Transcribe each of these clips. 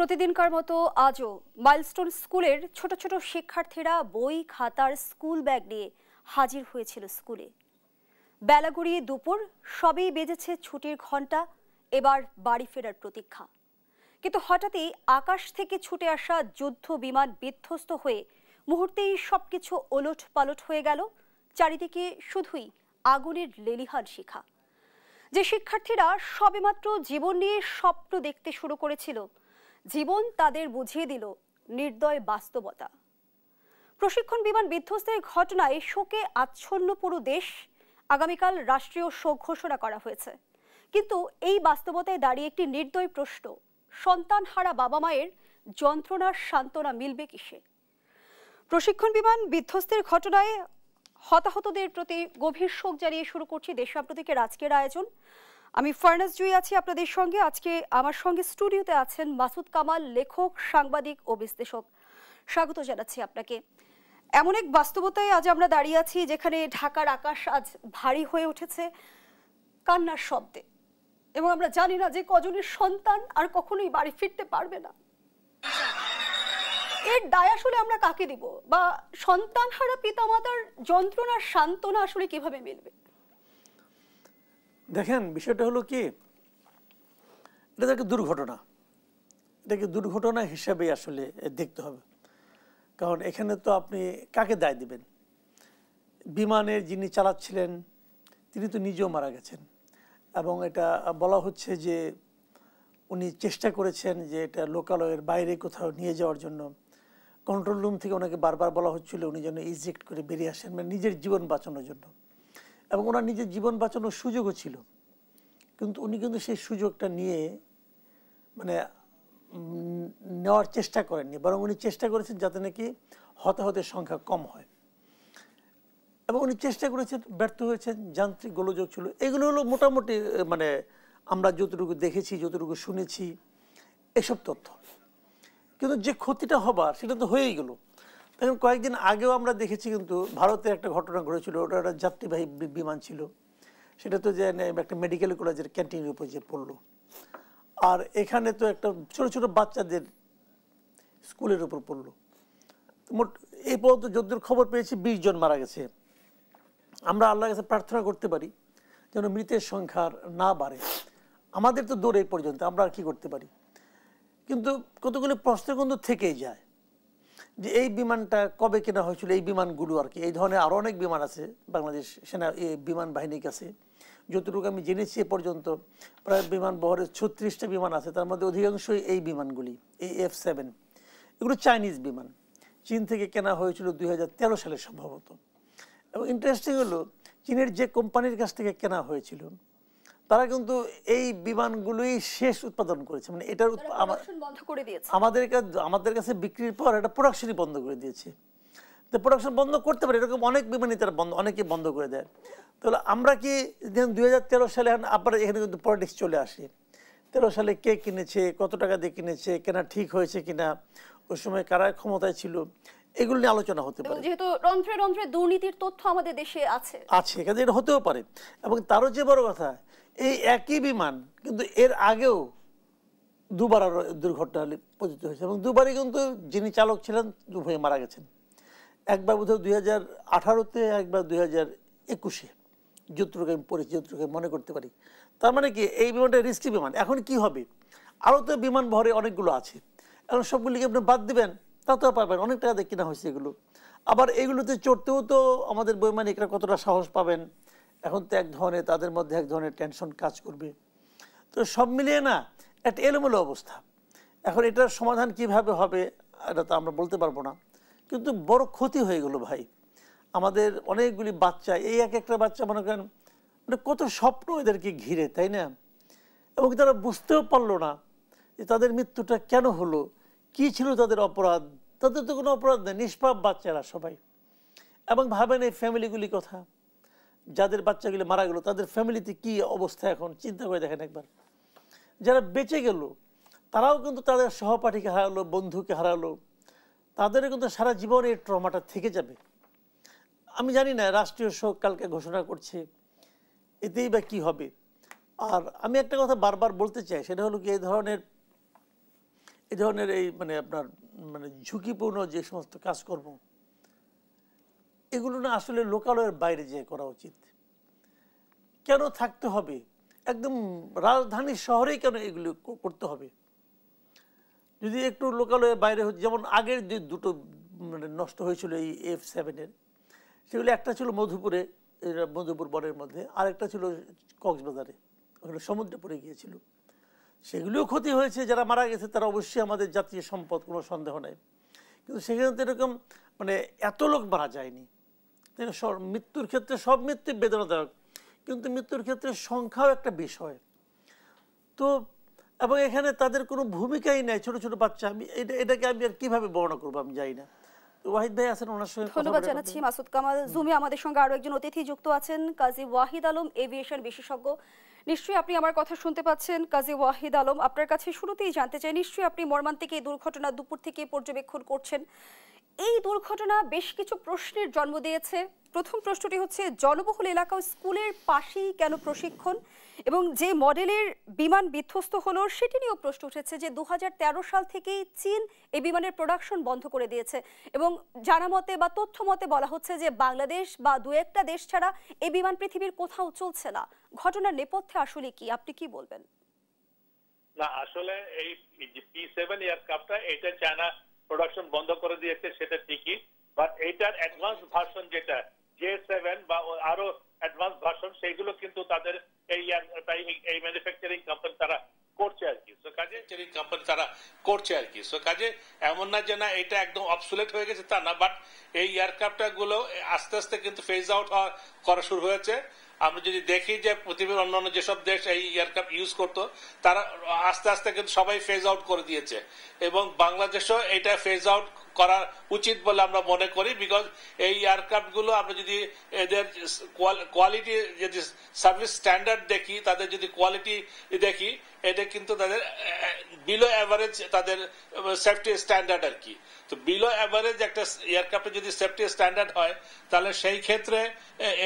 প্রতিদিনকার মতো আজও মাইলস্টোন স্কুলের ছোট ছোট শিক্ষার্থীরা বই খাতার স্কুল ব্যাগ নিয়ে হাজির হয়েছিল স্কুলে। বেলা গড়িয়ে দুপুর, সবেই বেজেছে ছুটির ঘন্টা, এবার বাড়ি ফেরার প্রতীক্ষা। কিন্তু হঠাৎই আকাশ থেকে ছুটে আসা যুদ্ধ বিমান বিধ্বস্ত হয়ে মুহূর্তেই সবকিছু ওলট পালট হয়ে গেল। চারিদিকে শুধুই আগুনের লেলিহান শিখা। যে শিক্ষার্থীরা সবেমাত্র জীবন নিয়ে স্বপ্ন দেখতে শুরু করেছিল, জীবন তাদের বুঝিয়ে দিল নির্দয় বাস্তবতা। প্রশিক্ষণ বিমান বিধ্বস্তের ঘটনায় শোকে আচ্ছন্ন পুরো দেশ। আগামীকাল রাষ্ট্রীয় শোক ঘোষণা করা হয়েছে, কিন্তু এই বাস্তবতায় দাঁড়িয়ে একটি নির্দয় প্রশ্ন: সন্তানহারা বাবা মায়ের যন্ত্রণার সান্ত্বনা মিলবে কিসে? প্রশিক্ষণ বিমান বিধ্বস্তের ঘটনায় হতাহতদের প্রতি গভীর শোক জানিয়ে শুরু করছি দেশাপ্রতীকের আজকের আয়োজন। আমি ফারনাজ জুই আছি আপনাদের সঙ্গে। আজকে আমার সঙ্গে স্টুডিওতে আছেন মাসুদ কামাল, লেখক, সাংবাদিক ও বিশ্লেষক। স্বাগত জানাচ্ছি আপনাকে। এমন এক বাস্তবতায় আজ আমরা দাঁড়িয়ে আছি যেখানে ঢাকার আকাশ আজ ভারী হয়ে উঠেছে কান্নার শব্দে, এবং আমরা জানি না যে কজনের সন্তান আর কখনোই বাড়ি ফিরতে পারবে না। এর দায় আসলে আমরা কাকে দিব, বা সন্তানহারা পিতামাতার যন্ত্রণার সান্ত্বনা আসলে কিভাবে মিলবে? দেখেন, বিষয়টা হলো কি, এটা একটা দুর্ঘটনা। এটাকে দুর্ঘটনা হিসাবে আসলে দেখতে হবে, কারণ এখানে তো আপনি কাকে দায় দিবেন? বিমানের যিনি চালাচ্ছিলেন তিনি তো নিজেও মারা গেছেন, এবং এটা বলা হচ্ছে যে উনি চেষ্টা করেছেন যে এটা লোকালয়ের বাইরে কোথাও নিয়ে যাওয়ার জন্য। কন্ট্রোল রুম থেকে ওনাকে বারবার বলা হচ্ছিল উনি যেন ইজেক্ট করে বেরিয়ে আসেন, মানে নিজের জীবন বাঁচানোর জন্য, এবং ওনার নিজের জীবন বাঁচানোর সুযোগও ছিল। কিন্তু উনি কিন্তু সেই সুযোগটা নিয়ে মানে নেওয়ার চেষ্টা করেননি, বরং উনি চেষ্টা করেছেন যাতে নাকি হতাহতের সংখ্যা কম হয়, এবং উনি চেষ্টা করেছেন, ব্যর্থ হয়েছেন। যান্ত্রিক গোলযোগ ছিল। এগুলো হলো মোটামুটি মানে আমরা যতটুকু দেখেছি, যতটুকু শুনেছি, এসব তথ্য। কিন্তু যে ক্ষতিটা হবার সেটা তো হয়েই গেল। দেখুন, কয়েকদিন আগেও আমরা দেখেছি কিন্তু ভারতে একটা ঘটনা ঘটেছিল। ওটা একটা যাত্রীবাহী বিমান ছিল, সেটা তো যে একটা মেডিকেল কলেজের ক্যান্টিনের উপর যে পড়লো। আর এখানে তো একটা ছোট ছোট বাচ্চাদের স্কুলের উপর পড়লো। মোট এই পর্যন্ত যদ্দূর খবর পেয়েছি 20 জন মারা গেছে। আমরা আল্লাহর কাছে প্রার্থনা করতে পারি যেন মৃতের সংখ্যা না বাড়ে। আমাদের তো দৌড় এই পর্যন্ত, আমরা আর কি করতে পারি? কিন্তু কতগুলো প্রশ্ন কিন্তু থেকেই যায় যে এই বিমানটা কবে কেনা হয়েছিল, এই বিমানগুলো আর কি। এই ধরনের আরও অনেক বিমান আছে বাংলাদেশ সেনা বিমান বাহিনীর কাছে। যতটুকু আমি জেনেছি এ পর্যন্ত প্রায় বিমান বহরের 36টা বিমান আছে, তার মধ্যে অধিকাংশই এই বিমানগুলি, এই F-7। এগুলো চাইনিজ বিমান, চীন থেকে কেনা হয়েছিল 2013 সালে সম্ভবত। এবং ইন্টারেস্টিং হলো, চীনের যে কোম্পানির কাছ থেকে কেনা হয়েছিল তারা কিন্তু এই বিমানগুলোই শেষ উৎপাদন করেছে। মানে এটার আমাদের কাছে বিক্রির পর এটা প্রোডাকশনই বন্ধ করে দিয়েছে। তো প্রোডাকশন বন্ধ করতে পারে, এরকম অনেক বিমানই তারা অনেকে বন্ধ করে দেয়। তাহলে আমরা কি 2013 সালে আবার এখানে কিন্তু পলিটিক্স চলে আসে। 13 সালে কে কিনেছে, কত টাকা দিয়ে কিনেছে, কেনা ঠিক হয়েছে কিনা, ওই সময় কারা ক্ষমতায় ছিল, এগুলো নিয়ে আলোচনা হতে পারে। যেহেতু রন্ধ্রে রন্ধ্রে দুর্নীতির তথ্য আমাদের দেশে আছে, কাজে এটা হতেও পারে। এবং তারও যে বড় কথা, এই একই বিমান কিন্তু এর আগেও দুবার আরো দুর্ঘটনা পতিত হয়েছে, এবং দুবারই কিন্তু যিনি চালক ছিলেন উভয়ে মারা গেছেন। একবার বোধহয় 2018-তে, একবার 2021-এ, যতটুকু আমি পড়েছি, যতটুকু মনে করতে পারি। তার মানে কি, এই বিমানটা রিস্কি বিমান। এখন কি হবে? আরও তো বিমান বহরে অনেকগুলো আছে, এখন সবগুলিকে আপনি বাদ দিবেন তা তো পারবেন, অনেক টাকা দিয়ে কেনা হয়েছে এগুলো। আবার এগুলোতে চড়তেও তো আমাদের বৈমানিকরা কতটা সাহস পাবেন, এখন তো এক ধরনের তাদের মধ্যে এক ধরনের টেনশন কাজ করবে। তো সব মিলিয়ে না একটা এলোমেলো অবস্থা। এখন এটার সমাধান কিভাবে হবে এটা তো আমরা বলতে পারবো না, কিন্তু বড় ক্ষতি হয়ে গেল ভাই। আমাদের অনেকগুলি বাচ্চা, এই এক একটা বাচ্চা মনে করেন মানে কত স্বপ্ন এদেরকে ঘিরে, তাই না? এবং তারা বুঝতেও পারলো না যে তাদের মৃত্যুটা কেন হলো, কি ছিল তাদের অপরাধ। তাদের তো কোনো অপরাধ নেই, নিষ্পাপ বাচ্চারা সবাই। এবং ভাবেন এই ফ্যামিলিগুলি কথা, যাদের বাচ্চাগুলি মারা গেল তাদের ফ্যামিলিতে কি অবস্থা, এখন চিন্তা করে দেখেন একবার। যারা বেঁচে গেল তারাও কিন্তু তাদের সহপাঠীকে হারালো, বন্ধুকে হারালো, তাদেরও কিন্তু সারা জীবন এই ট্রমাটা থেকে যাবে। আমি জানি না রাষ্ট্রীয় শোক কালকে ঘোষণা করছে, এতেই বা কী হবে। আর আমি একটা কথা বারবার বলতে চাই, সেটা হলো কি, এই ধরনের এই ধরনের এই মানে আপনার মানে ঝুঁকিপূর্ণ যে সমস্ত কাজকর্ম, এগুলো না আসলে লোকালয়ের বাইরে যেয়ে করা উচিত। কেন থাকতে হবে একদম রাজধানী শহরেই, কেন এগুলো করতে হবে? যদি একটু লোকালয়ের বাইরে, যেমন আগের যে দুটো মানে নষ্ট হয়েছিল এই F7-এর, সেগুলো একটা ছিল মধুপুরে, মধুপুর বনের মধ্যে, আর একটা ছিল কক্সবাজারে, ওখানে সমুদ্রে পড়ে গিয়েছিল। সেগুলিও ক্ষতি হয়েছে, যারা মারা গেছে তারা অবশ্যই আমাদের জাতীয় সম্পদ, কোনো সন্দেহ নাই। কিন্তু সেখানে তো এরকম মানে এত লোক মারা যায়নি। মৃত্যুর ক্ষেত্রে সব মৃত্যু বেদনাদায়ক, কিন্তু মৃত্যুর ক্ষেত্রে সংখ্যাও একটা বিষয়। তো এবং এখানে তাদের কোনো ভূমিকাই নাই, ছোট ছোট বাচ্চা। আমি এটাকে আমি আর কিভাবে বর্ণনা করবো আমি জানি না। তো ওয়াহিদ ভাই আছেন, ওনার সঙ্গে ধন্যবাদ জানাচ্ছি মাসুদ কামাল। জুমে আমাদের সঙ্গে আরো একজন অতিথি যুক্ত আছেন, কাজী ওয়াহিদ আলম, এভিয়েশন বিশেষজ্ঞ। নিশ্চয়ই আপনি আমার কথা শুনতে পাচ্ছেন। কাজী ওয়াহিদ আলম, আপনার কাছে শুরুতেই জানতে চাই, নিশ্চয়ই আপনি মর্মান্তিক এই দুর্ঘটনা দুপুর থেকে পর্যবেক্ষণ করছেন। এই দুর্ঘটনা বেশ কিছু প্রশ্নের জন্ম দিয়েছে। প্রথম প্রশ্নটি হচ্ছে, জনবহুল এলাকা ও স্কুলের পাশেই কেন প্রশিক্ষণ, এবং যে মডেলের বিমান বিধ্বস্ত হলো সেটি নিয়েও প্রশ্ন উঠেছে যে 2013 সাল থেকেই চীন এই বিমানের প্রোডাকশন বন্ধ করে দিয়েছে, এবং জানা মতে বা তথ্য মতে বলা হচ্ছে যে বাংলাদেশ বা দু একটা দেশ ছাড়া এই বিমান পৃথিবীর কোথাও চলছে না। ঘটনার নেপথ্যে আসলে কি, আপনি কি বলবেন? না, আসলে এই P7 এয়ারক্রাফটটা এটা চায়না প্রোডাকশন বন্ধ করে দিয়েছে, সেটা ঠিকই, বাট এইটার অ্যাডভান্স ভার্সন যেটা J7 বা আরো অ্যাডভান্স ভার্সন, সেগুলো কিন্তু তাদের এই ম্যানুফ্যাকচারিং কোম্পানি তারা করছে আর কি। সো কাজে কোম্পানি তারা করছে আর কি। সো কাজে এমন না যে না এটা একদম অবসোলেট হয়ে গেছে, তা না, বাট এই এয়ারক্রাফট গুলো আস্তে আস্তে কিন্তু ফেজ আউট করা শুরু হয়েছে। আমরা যদি দেখি যে পৃথিবীর অন্যান্য যেসব দেশ এই এয়ারক্রাফট ইউজ করতো, তারা আস্তে আস্তে কিন্তু সবাই ফেজ আউট করে দিয়েছে, এবং বাংলাদেশও এটা ফেজ আউট করা উচিত বলে আমরা মনে করি। বিকজ এই এয়ারক্রাফট গুলো আমরা যদি এদের কোয়ালিটি, যদি সার্ভিস স্ট্যান্ডার্ড দেখি, তাদের যদি কোয়ালিটি দেখি, এটা কিন্তু তাদের বিলো অ্যাভারেজ তাদের সেফটি স্ট্যান্ডার্ড আর কি। তো বিলো অ্যাভারেজ একটা এয়ারক্রাফটে যদি সেফটি স্ট্যান্ডার্ড হয়, তাহলে সেই ক্ষেত্রে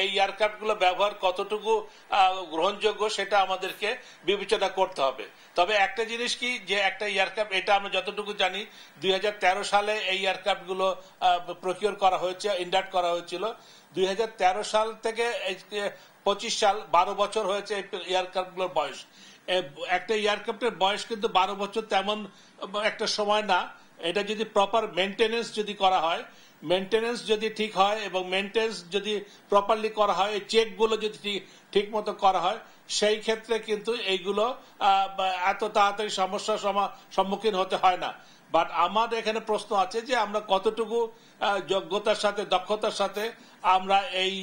এই এয়ারক্রাফট গুলো ব্যবহার কতটুকু গ্রহণযোগ্য সেটা আমাদেরকে বিবেচনা করতে হবে। তবে একটা জিনিস কি, যে একটা এয়ারক্রাফট, এটা আমরা যতটুকু জানি 2013 সালে এই এয়ারক্রাফট গুলো প্রকিউর করা হয়েছে, ইন্ডাক্ট করা হয়েছিল। 2013 সাল থেকে 25 সাল, 12 বছর হয়েছে এই এয়ারক্রাফট গুলোর বয়স। একটা এয়ারক্রাফটের বয়স কিন্তু 12 বছর তেমন একটা সময় না। এটা যদি প্রপার মেনটেনেন্স যদি করা হয়, মেনটেনেন্স যদি ঠিক হয় এবং মেনটেনেন্স যদি প্রপারলি করা হয়, চেক গুলো যদি ঠিক মতো করা হয়, সেই ক্ষেত্রে কিন্তু এইগুলো এত তাড়াতাড়ি সমস্যার সম্মুখীন হতে হয় না। বাট আমার এখানে প্রশ্ন আছে যে আমরা কতটুকু যোগ্যতার সাথে, দক্ষতার সাথে আমরা এই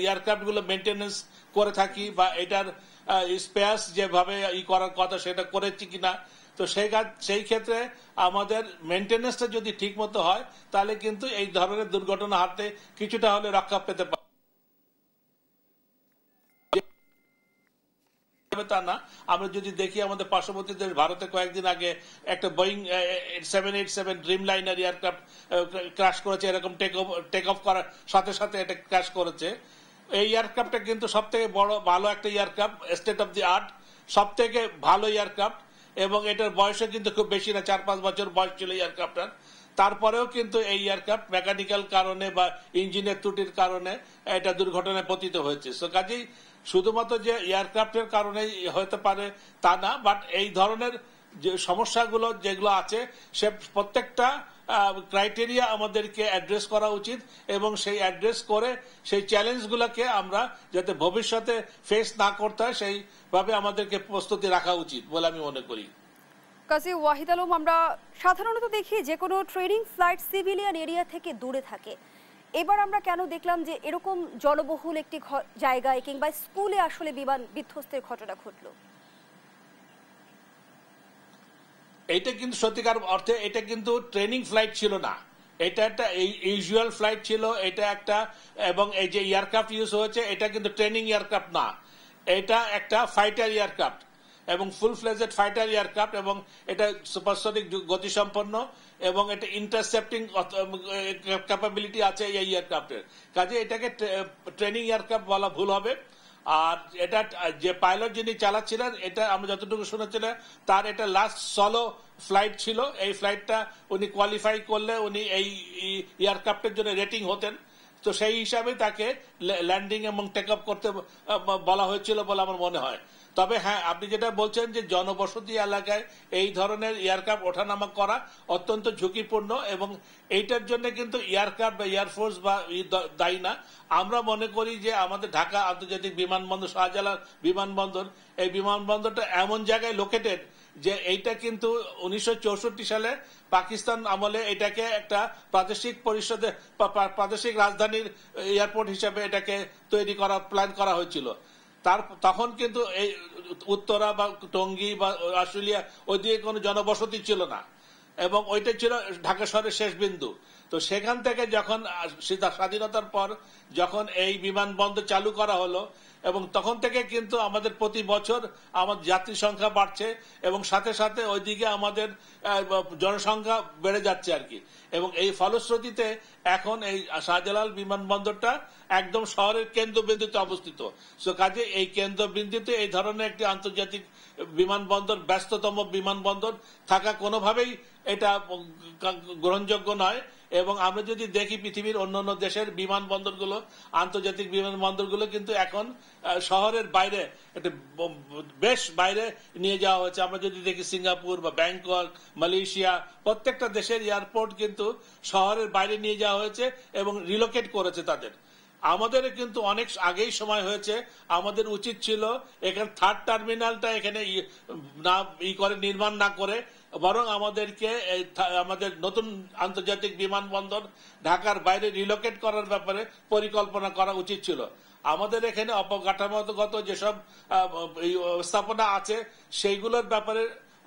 এয়ারক্রাফট গুলো মেনটেনেন্স করে থাকি, বা এটার স্পেয়ার্স যেভাবে করার কথা সেটা করেছি কিনা। তো সেই ক্ষেত্রে আমাদের মেনটেনেন্সটা যদি ঠিক মতো হয়, তাহলে কিন্তু এই ধরনের দুর্ঘটনা হাতে কিছুটা হলে রক্ষা পেতে পারে। তা না, আমরা যদি দেখি আমাদের পার্শ্ববর্তী দেশ ভারতে কয়েকদিন আগে একটা Boeing 787 dream liner aircraft crash করেছে। এরকম টেক অফ করার সাথে সাথে এটা ক্র্যাশ করেছে। এই এয়ারক্রাফটটা কিন্তু সব থেকে বড় ভালো একটা aircraft, state of the art, সব থেকে ভালো এয়ারক্রাফট, এবং এটার বয়সও কিন্তু খুব বেশি না, 4-5 বছর বয়স ছিল এয়ারক্রাফটার। তারপরেও কিন্তু এই এয়ারক্রাফট মেকানিক্যাল কারণে বা ইঞ্জিনের ত্রুটির কারণে এটা দুর্ঘটনায় পতিত হয়েছে। সো কাজেই শুধুমাত্র যে এয়ারক্রাফটের কারণে হতে পারে তা না, বাট এই ধরনের যে সমস্যাগুলো যেগুলো আছে, সে প্রত্যেকটা ক্রাইটেরিয়া আমাদেরকে অ্যাড্রেস করা উচিত, এবং সেই অ্যাড্রেস করে সেই চ্যালেঞ্জগুলোকে আমরা যাতে ভবিষ্যতে ফেস না করতে হয়, সেইভাবে আমাদেরকে প্রস্তুতি রাখা উচিত বলে আমি মনে করি। কাজী ওয়াহিদ আলম, আমরা সাধারণত দেখি যে কোনো ট্রেনিং ফ্লাইট সিভিলিয়ান এরিয়া থেকে দূরে থাকে। এবার আমরা কেন দেখলাম যে এরকম জনবহুল একটি জায়গায় কিংবা স্কুলে আসলে বিমান বিধ্বস্তের ঘটনা ঘটলো? এটা কিন্তু সত্যিকার অর্থে এটা কিন্তু ট্রেনিং ফ্লাইট ছিল না, এটা একটা ইউজুয়াল ফ্লাইট ছিল। এটা একটা, এবং এই যে এয়ারক্রাফট ইউজ হয়েছে এটা কিন্তু ট্রেনিং এয়ারক্রাফট না, এটা একটা ফাইটার এয়ারক্রাফট, এবং ফুল ফ্লেজেড ফাইটার এয়ারক্রাফট, এবং এটা সুপারসনিক গতিসম্পন্ন, এবং এটা ইন্টারসেপ্টিং ক্যাপাবিলিটি আছে এই এয়ারক্রাফটের। কাজে এটাকে ট্রেনিং এয়ারক্রাফট বলা ভুল হবে। আর এটা যে পাইলট যিনি চালাচ্ছিলেন, এটা আমরা যতটুকু শুনেছিলাম তার এটা লাস্ট সলো ফ্লাইট ছিল। এই ফ্লাইটটা উনি কোয়ালিফাই করলে উনি এই এয়ারক্রাফটের জন্য রেটিং হতেন। তো সেই হিসাবে তাকে ল্যান্ডিং এবং টেক অফ করতে বলা হয়েছিল বলে আমার মনে হয়। তবে হ্যাঁ, আপনি যেটা বলছেন যে জনবসতি এলাকায় এই ধরনের এয়ারক্রাফট ওঠানামা করা অত্যন্ত ঝুঁকিপূর্ণ, এবং এইটার জন্য কিন্তু এয়ারক্রাফট বা এয়ারফোর্স বা দায়ী না। আমরা মনে করি যে আমাদের ঢাকা আন্তর্জাতিক বিমানবন্দর, শাহজালাল বিমানবন্দর, এই বিমানবন্দরটা এমন জায়গায় লোকেটেড যে এইটা কিন্তু 1964 সালে পাকিস্তান আমলে এটাকে একটা প্রাদেশিক পরিষদে প্রাদেশিক রাজধানীর এয়ারপোর্ট হিসেবে এটাকে তৈরি করা প্ল্যান করা হয়েছিল। তখন কিন্তু এই উত্তরা বা টঙ্গী বা আশুলিয়া ওইদিকে কোনো জনবসতি ছিল না, এবং ওইটা ছিল ঢাকা শহরের শেষ বিন্দু। তো সেখান থেকে যখন স্বাধীনতার পর যখন এই বিমানবন্দর চালু করা হলো, এবং তখন থেকে কিন্তু আমাদের প্রতি বছর আমাদের যাত্রী সংখ্যা বাড়ছে, এবং সাথে সাথে ওইদিকে আমাদের জনসংখ্যা বেড়ে যাচ্ছে আর কি। এবং এই ফলশ্রুতিতে এখন এই শাহজালাল বিমানবন্দরটা একদম শহরের কেন্দ্রবিন্দুতে অবস্থিত। সো কাজে এই কেন্দ্রবিন্দুতে এই ধরনের একটি আন্তর্জাতিক বিমানবন্দর, ব্যস্ততম বিমানবন্দর থাকা কোনোভাবেই এটা গ্রহণযোগ্য নয়। এবং আমরা যদি দেখি পৃথিবীর অন্যান্য দেশের বিমানবন্দরগুলো, আন্তর্জাতিক বিমানবন্দরগুলো কিন্তু এখন শহরের বাইরে, একটা বেশ বাইরে নিয়ে যাওয়া হয়েছে। আমরা যদি দেখি সিঙ্গাপুর বা ব্যাংকক, মালয়েশিয়া, প্রত্যেকটা দেশের এয়ারপোর্ট কিন্তু শহরের বাইরে নিয়ে যাওয়া হয়েছে এবং রিলোকেট করেছে তাদের। আমাদের কিন্তু অনেক আগেই সময় হয়েছে, আমাদের উচিত ছিল এখানে থার্ড টার্মিনালটা এখানে নির্মাণ না করে, বরং আমাদেরকে আমাদের নতুন আন্তর্জাতিক বিমানবন্দর ঢাকার বাইরে রিলোকেট করার ব্যাপারে পরিকল্পনা করা উচিত ছিল। আমাদের এখানে অবকাঠামোগত যেসব স্থাপনা আছে সেইগুলোর ব্যাপারে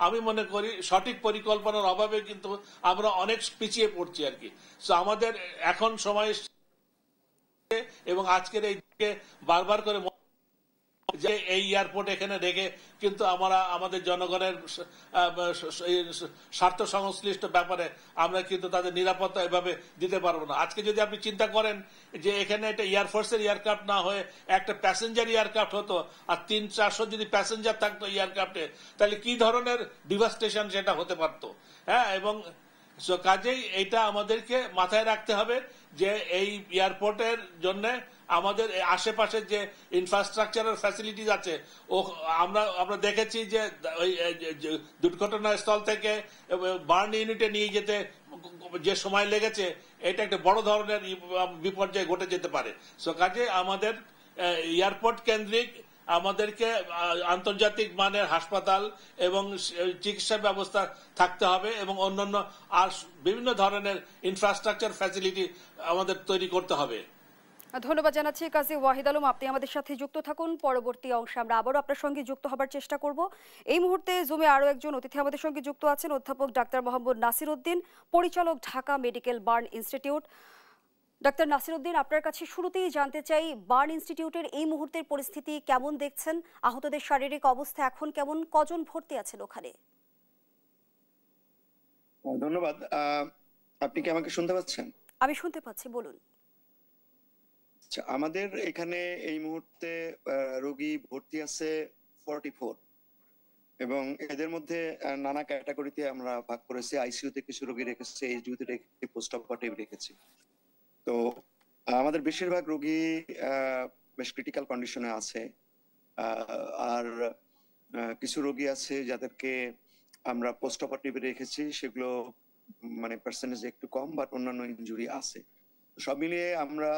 আমি মনে করি সঠিক পরিকল্পনার অভাবে কিন্তু আমরা অনেক পিছিয়ে পড়ছি আর কি। সো আমাদের এখন সময়, এবং আজকের এই বারবার করে যে এই এয়ারপোর্ট এখানে রেখে কিন্তু আমরা আমাদের জনগণের স্বার্থ সংশ্লিষ্ট ব্যাপারে আমরা কিন্তু তাদের নিরাপত্তা এভাবে দিতে পারবো না। আজকে যদি আপনি চিন্তা করেন যে এখানে একটা এয়ারফোর্সের এয়ারক্রাফট না হয়ে একটা প্যাসেঞ্জার এয়ারক্রাফট হতো, আর 300-400 যদি প্যাসেঞ্জার থাকতো এয়ারক্রাফটে, তাহলে কি ধরনের ডিভাস্টেশন সেটা হতে পারতো। হ্যাঁ, এবং কাজেই এটা আমাদেরকে মাথায় রাখতে হবে যে এই এয়ারপোর্টের জন্য আমাদের আশেপাশে যে ইনফ্রাস্ট্রাকচারাল ফ্যাসিলিটিস আছে, ও আমরা দেখেছি যে ওই দুর্ঘটনাস্থল থেকে বার্ন ইউনিটে নিয়ে যেতে যে সময় লেগেছে, এটা একটা বড় ধরনের বিপর্যয় ঘটে যেতে পারে। সো কাজে আমাদের এয়ারপোর্ট কেন্দ্রিক আমাদেরকে আন্তর্জাতিক মানের হাসপাতাল এবং চিকিৎসা ব্যবস্থা থাকতে হবে, এবং অন্যান্য আর বিভিন্ন ধরনের ইনফ্রাস্ট্রাকচার ফ্যাসিলিটি আমাদের তৈরি করতে হবে। ধন্যবাদ জানাচ্ছি কাজী ওয়াহিদ আলম, আপনি আমাদের সাথে যুক্ত থাকুন। পরবর্তী অংশে আমরা আবারও আপনার সঙ্গে যুক্ত হবার চেষ্টা করব। এই মুহূর্তে জুমে আরও একজন অতিথি আমাদের সঙ্গে যুক্ত আছেন, অধ্যাপক ডাক্তার মোহাম্মদ নাসির উদ্দিন, পরিচালক Dhaka medical burn institute. Doctor Nasir Uddin, আপনার কাছে শুরুতেই জানতে চাই, বার্ন ইনস্টিটিউটের এই মুহূর্তের পরিস্থিতি কেমন দেখছেন? আহতদের শারীরিক অবস্থা এখন কেমন? কজন ভর্তি আছেন ওখানে? ধন্যবাদ। আপনি কি আমাকে শুনতে পাচ্ছেন? আমি শুনতে পাচ্ছি, বলুন। আচ্ছা, আমাদের এখানে এই মুহূর্তে রোগী ভর্তি আছে 44, এবং এদের মধ্যে নানা ক্যাটাগরিতে আমরা ভাগ করেছি। আইসিইউতে কিছু রোগী রেখেছি, এইচডিইউতে রেখেছি, পোস্ট অপারেটিভ রেখেছি। তো আমাদের বেশিরভাগ রোগী বেশ ক্রিটিক্যাল কন্ডিশনে আছে, আর কিছু রোগী আছে যাদেরকে আমরা পোস্ট অপারেটিভে রেখেছি, সেগুলো মানে পার্সেন্টেজ একটু কম, বাট অন্যান্য ইনজুরি আছে। সব মিলিয়ে আমরা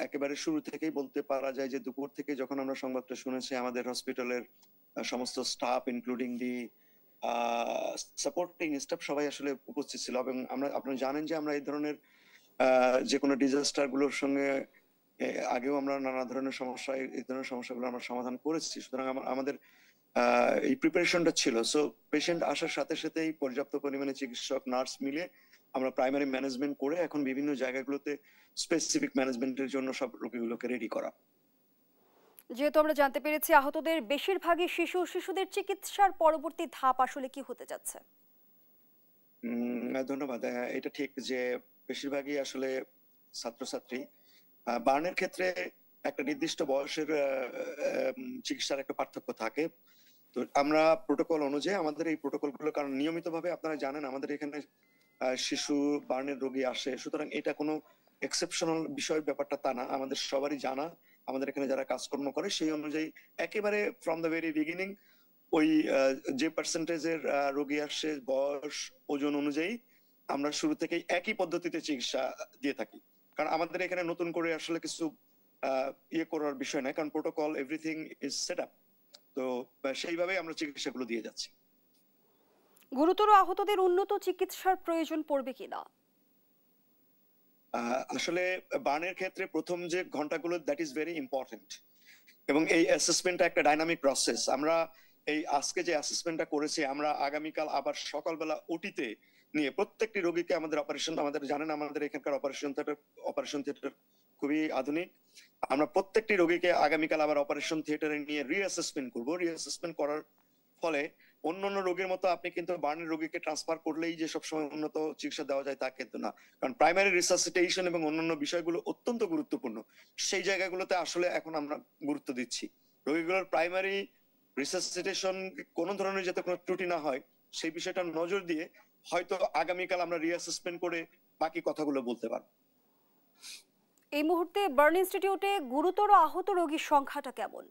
একেবারে শুরু থেকেই বলতে পারা যায় যে দুপুর থেকে যখন আমরা সংবাদটা শুনেছি, আমাদের হসপিটালের সমস্ত স্টাফ ইনক্লুডিং দি সাপোর্টিং স্টাফ সবাই আসলে উপস্থিত ছিল। এবং আপনারা জানেন যে আমরা এই ধরনের যে কোনো ডিজাস্টার গুলোর সঙ্গে আগেও আমরা নানা ধরনের সমস্যা, এই ধরনের সমস্যাগুলো আমরা সমাধান করেছি। সুতরাং আমাদের এই প্রিপারেশনটা ছিল। সো পেশেন্ট আসার সাথে সাথেই পর্যাপ্ত পরিমাণে চিকিৎসক, নার্স মিলে আমরা প্রাইমারি ম্যানেজমেন্ট করে এখন বিভিন্ন জায়গাগুলোতে স্পেসিফিক ম্যানেজমেন্টের জন্য সব রোগীগুলোকে রেডি করা। যেহেতু আমরা জানতে পেরেছি আহতদের বেশিরভাগই শিশুদের চিকিৎসার পরবর্তী ধাপ আসলে কি হতে যাচ্ছে? ধন্যবাদ। এটা ঠিক যে বেশিরভাগই আসলে ছাত্রছাত্রী। বার্নের ক্ষেত্রে একটা নির্দিষ্ট বয়সের চিকিৎসার একটা পার্থক্য থাকে। তো আমরা প্রোটোকল অনুযায়ী আমাদের এই প্রোটোকলগুলো, কারণ নিয়মিতভাবে আপনারা জানেন আমাদের এখানে শিশু বার্নের রোগী আসে, সুতরাং এটা কোনো এক্সেপশনাল বিষয় ব্যাপারটা তা না, আমাদের সবারই জানা। আমাদের এখানে যারা কাজকর্ম করে সেই অনুযায়ী একেবারে ফ্রম দ্য ভেরি বিগিনিং ওই যে পার্সেন্টেজের রোগী আসে বয়স ওজন অনুযায়ী আমরা শুরু থেকেই একই পদ্ধতিতে চিকিৎসা দিয়ে থাকি। কারণ আমাদের এখানে নতুন করে আসলে কিছু ইয়ে করার বিষয় নাই, কারণ protocol everything is set up. তো সেইভাবে আমরা চিকিৎসাগুলো দিয়ে যাচ্ছি। গুরুতর আহতদের উন্নত চিকিৎসার প্রয়োজন পড়বে কিনা? আসলে বার্নের ক্ষেত্রে প্রথম যে ঘন্টাগুলো দ্যাট ইজ ভেরি ইম্পর্টেন্ট, এবং এই অ্যাসেসমেন্টটা একটা ডাইনামিক প্রসেস। আমরা এই আজকে যে অ্যাসেসমেন্টটা করেছি, আমরা আগামীকাল আবার সকালবেলা ওটিতে নিয়ে প্রত্যেকটি রোগীকে আমাদের অপারেশন, আমাদের জানেন আমাদের এখানকার অপারেশন থিয়েটার খুবই আধুনিক। আমরা প্রত্যেকটি রোগীকে আগামীকাল আবার অপারেশন থিয়েটারে নিয়ে রিঅ্যাসেসমেন্ট করব। রিঅ্যাসেসমেন্ট করার ফলে অন্যান্য রোগীর মতো আপনি কিন্তু বার্নের রোগীকে ট্রান্সফার করলেই যে সবসময় উন্নত চিকিৎসা দেওয়া যায় তা কিন্তু না, কারণ প্রাইমারি রিসাসিটেশন এবং অন্যান্য বিষয়গুলো অত্যন্ত গুরুত্বপূর্ণ। সেই জায়গাগুলোতে আসলে এখন আমরা গুরুত্ব দিচ্ছি। রোগীগুলোর প্রাইমারি রিসাসিটেশন কোনো ধরনের যাতে কোনো ত্রুটি না হয় সেই বিষয়টা নজর দিয়ে হয়তো আগামীকাল আমরা রিঅ্যাসেসমেন্ট করে বাকি কথাগুলো বলতে পারবো। এই মুহূর্তে বার্ন ইনস্টিটিউটে গুরুতর আহত রোগীর সংখ্যাটা কেমন?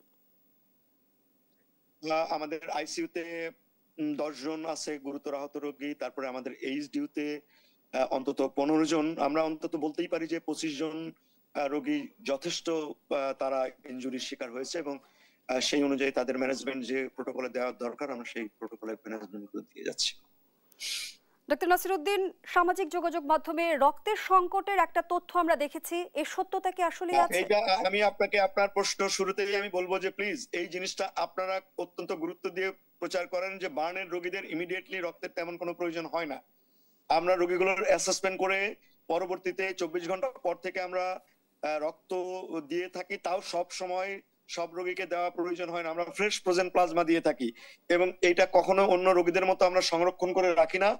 আমাদের আইসিইউতে 10 জন আছে গুরুতর আহত রোগী, তারপরে আমাদের এইচডিইউতে অন্তত 15 জন। আমরা অন্তত বলতেই পারি যে 25 জন রোগী যথেষ্ট তারা ইনজুরির শিকার হয়েছে, এবং সেই অনুযায়ী তাদের ম্যানেজমেন্ট যে প্রোটোকলে দেওয়া দরকার আমরা সেই প্রোটোকলে ম্যানেজমেন্ট করে দিয়ে যাচ্ছি। ডক্টর নাসিরউদ্দিন, সামাজিক যোগাযোগ মাধ্যমে রক্তের সংকটের একটা তথ্য আমরা দেখেছি, এর সত্যতা কি আসলে আছে? এটা আমি আপনাকে আপনার প্রশ্ন শুরুতেই আমি বলবো যে প্লিজ এই জিনিসটা আপনারা অত্যন্ত গুরুত্ব দিয়ে প্রচার করেন যে বার্নের রোগীদের ইমিডিয়েটলি রক্তের তেমন কোনো প্রয়োজন হয় না। আমরা রোগীগুলোর অ্যাসেসমেন্ট করে পরবর্তীতে 24 ঘন্টা পর থেকে আমরা রক্ত দিয়ে থাকি, তাও সব সময় সব রোগীকে দেওয়া প্রয়োজন হয় না। আমরা ফ্রেশ ফ্রোজেন প্লাজমা দিয়ে থাকি, এবং এটা কখনো অন্য রোগীদের মতো আমরা সংরক্ষণ করে রাখি না।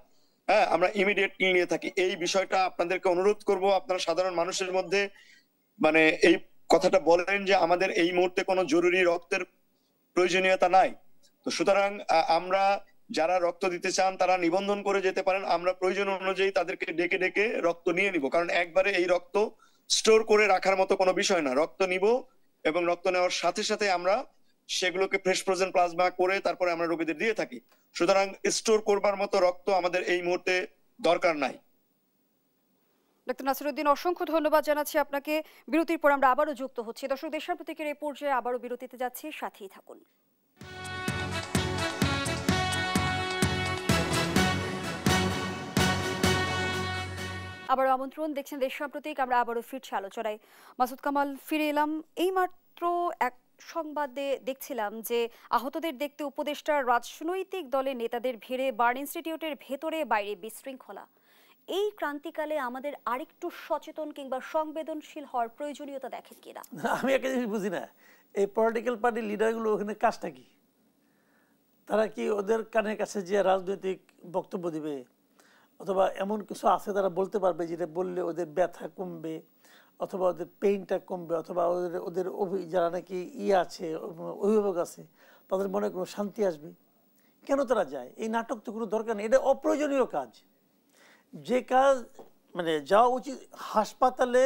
হ্যাঁ, আমরা ইমিডিয়েটলি নিয়ে থাকি। এই বিষয়টা আপনাদেরকে অনুরোধ করব, আপনারা সাধারণ মানুষের মধ্যে মানে এই কথাটা বলেন যে আমাদের এই মুহূর্তে কোনো জরুরি রক্তের প্রয়োজনীয়তা নাই। তো সুতরাং আমরা যারা রক্ত দিতে চান তারা নিবন্ধন করে যেতে পারেন, আমরা প্রয়োজন অনুযায়ী তাদেরকে ডেকে ডেকে রক্ত নিয়ে নিব, কারণ একবারে এই রক্ত স্টোর করে রাখার মতো কোনো বিষয় না। রক্ত নিব এবং রক্ত নেওয়ার সাথে সাথে আমরা সেগুলোকে ফ্রেশ ফ্রোজেন প্লাজমা করে তারপরে আমরা রোগীদের দিয়ে থাকি। সুতরাং স্টোর করবার মতো রক্ত আমাদের এই মুহূর্তে দরকার নাই। ডক্টর নাসিরউদ্দিন, অসংখ্য ধন্যবাদ জানাচ্ছি আপনাকে। বিরতির পর আমরা আবারও যুক্ত হচ্ছি। দর্শক, দেশের প্রতীকের এই পর্যায়ে আবারও বিরতিতে যাচ্ছি, সাথেই থাকুন। আবারও আমন্ত্রণ, দেখছেন দেশ সাম্প্রতিক। আমরা আবারও ফিরছি আলোচনায়। মাসুদ কামাল, ফিরে এলাম। এইমাত্র এক সংবাদে দেখছিলাম যে আহতদের দেখতে উপদেষ্টা রাজনৈতিক দলের নেতাদের ভিড়ে বার্ন ইনস্টিটিউটের ভেতরে বাইরে বিশৃঙ্খলা। এই ক্রান্তিকালে আমাদের আরেকটু সচেতন কিংবা সংবেদনশীল হওয়ার প্রয়োজনীয়তা দেখেন কিনা? আমি একটা জিনিস বুঝি না, এই পলিটিক্যাল পার্টির লিডারগুলো ওখানে কাজটা কি? তারা কি ওদের কানের কাছে যে রাজনৈতিক বক্তব্য দিবে, অথবা এমন কিছু আছে তারা বলতে পারবে যেটা বললে ওদের ব্যথা কমবে, অথবা ওদের পেইনটা কমবে, অথবা ওদের যারা নাকি আছে অভিভাবক আছে তাদের মনে কোনো শান্তি আসবে? কেন তারা যায়? এই নাটক তো কোনো দরকার নেই, এটা অপ্রয়োজনীয় কাজ। যে কাজ মানে যাওয়া উচিত, হাসপাতালে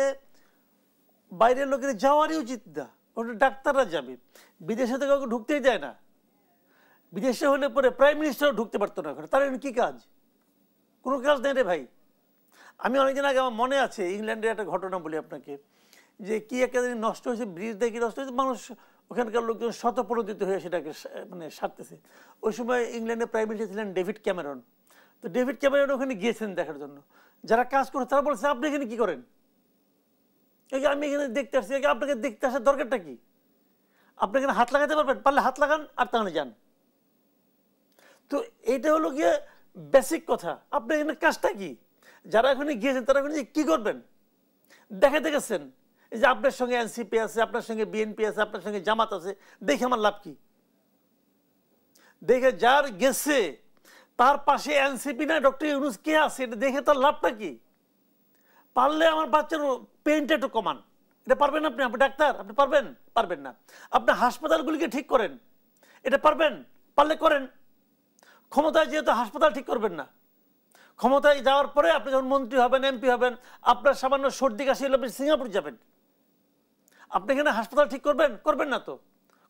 বাইরের লোকের যাওয়ারই উচিত না, ওটা ডাক্তাররা যাবে। বিদেশে তো কাউকে ঢুকতেই দেয় না। বিদেশে হলে পরে প্রাইম মিনিস্টারও ঢুকতে পারতো না ওখানে। তার কি কাজ? কোনো কাজ নেই রে ভাই। আমি অনেকদিন আগে আমার মনে আছে ইংল্যান্ডের একটা ঘটনা বলি আপনাকে, যে কি একটা জিনিস নষ্ট হয়েছে, ব্রিজ দেখি নষ্ট হয়েছে, মানুষ ওখানকার লোকজন স্বতঃপ্রণোদিত হয়ে সেটাকে মানে সারতেছে। ওই সময় ইংল্যান্ডের প্রাইম মিনিস্টার ছিলেন ডেভিড ক্যামেরন। তো ডেভিড ক্যামেরন ওখানে গিয়েছেন দেখার জন্য। যারা কাজ করে তারা বলছে আপনি এখানে কি করেন? এই আমি এখানে দেখতে আসছি, আপনাকে দেখতে আসার দরকারটা কি? আপনি এখানে হাত লাগাতে পারবেন, পারলে হাত লাগান আর তাহলে যান। তো এইটা হলো গিয়ে বেসিক কথা। আপনি এখানে কাজটা কি? যারা এখানে গিয়েছেন তারা এখানে কি করবেন? দেখাতে গেছেন এই যে আপনার সঙ্গে এনসিপি আছে, আপনার সঙ্গে বিএনপি আছে, আপনার সঙ্গে জামাত আছে, দেখে আমার লাভ কি? দেখে যার গেছে তার পাশে এনসিপি না ডক্টর ইউনূস কে আছে এটা দেখে তার লাভটা কি? পারলে আমার বাচ্চার পেইনটা একটু কমান, এটা পারবেন আপনি? আপনি ডাক্তার, আপনি পারবেন? পারবেন না। আপনি হাসপাতালগুলিকে ঠিক করেন, এটা পারবেন? পারলে করেন। ক্ষমতায় যেহেতু হাসপাতাল ঠিক করবেন না, ক্ষমতায় যাওয়ার পরে আপনি যখন মন্ত্রী হবেন, এমপি হবেন, আপনার সামান্য সর্দি কাশি হলে আপনি সিঙ্গাপুর যাবেন। আপনি এখানে হাসপাতাল ঠিক করবেন? করবেন না তো।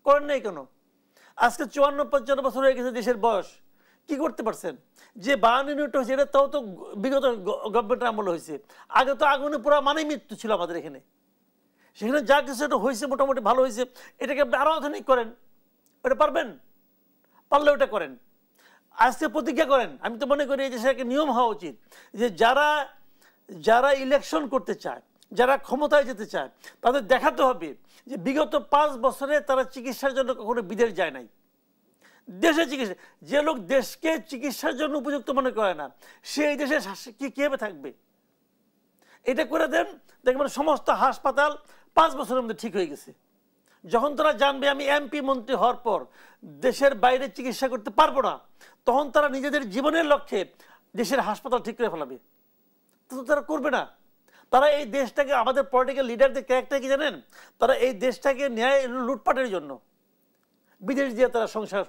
করেন নাই কেন? আজকে 54-55 বছর হয়ে গেছে দেশের বয়স, কি করতে পারছেন? যে 52 ইউনিট হয়েছে এটা তাও তো বিগত গভর্নমেন্টের আমলে হয়েছে। আগে তো আগুনে পুরো মানে মৃত্যু ছিল আমাদের এখানে। সেখানে যা কিছু এটা হয়েছে মোটামুটি ভালো হয়েছে, এটাকে আপনি আরো আধুনিক করেন। ওটা পারবেন? পারলে ওটা করেন। আজকে প্রতিজ্ঞা করেন। আমি তো মনে করি এই দেশে একটা নিয়ম হওয়া উচিত যে যারা ইলেকশন করতে চায়, যারা ক্ষমতায় যেতে চায়, তাদের দেখাতে হবে যে বিগত 5 বছরে তারা চিকিৎসার জন্য কখনো বিদেশ যায় নাই। দেশে চিকিৎসা, যে লোক দেশকে চিকিৎসার জন্য উপযুক্ত মনে করে না, সে এই দেশে কিভাবে থাকবে? এটা করে দেন, দেখবেন সমস্ত হাসপাতাল 5 বছরের মধ্যে ঠিক হয়ে গেছে। যখন তারা জানবে আমি এমপি মন্ত্রী হওয়ার পর দেশের বাইরে চিকিৎসা করতে পারবো না, তখন তারা নিজেদের জীবনের লক্ষ্যে দেশের হাসপাতাল ঠিক করে ফেলাবে। তো তারা করবে না। তারা এই দেশটাকে, আমাদের পলিটিক্যাল লিডারদের ক্যারেক্টার কি জানেন? তারা এই দেশটাকে ন্যায় লুটপাটের জন্য বিদেশ দিয়ে তারা সংসার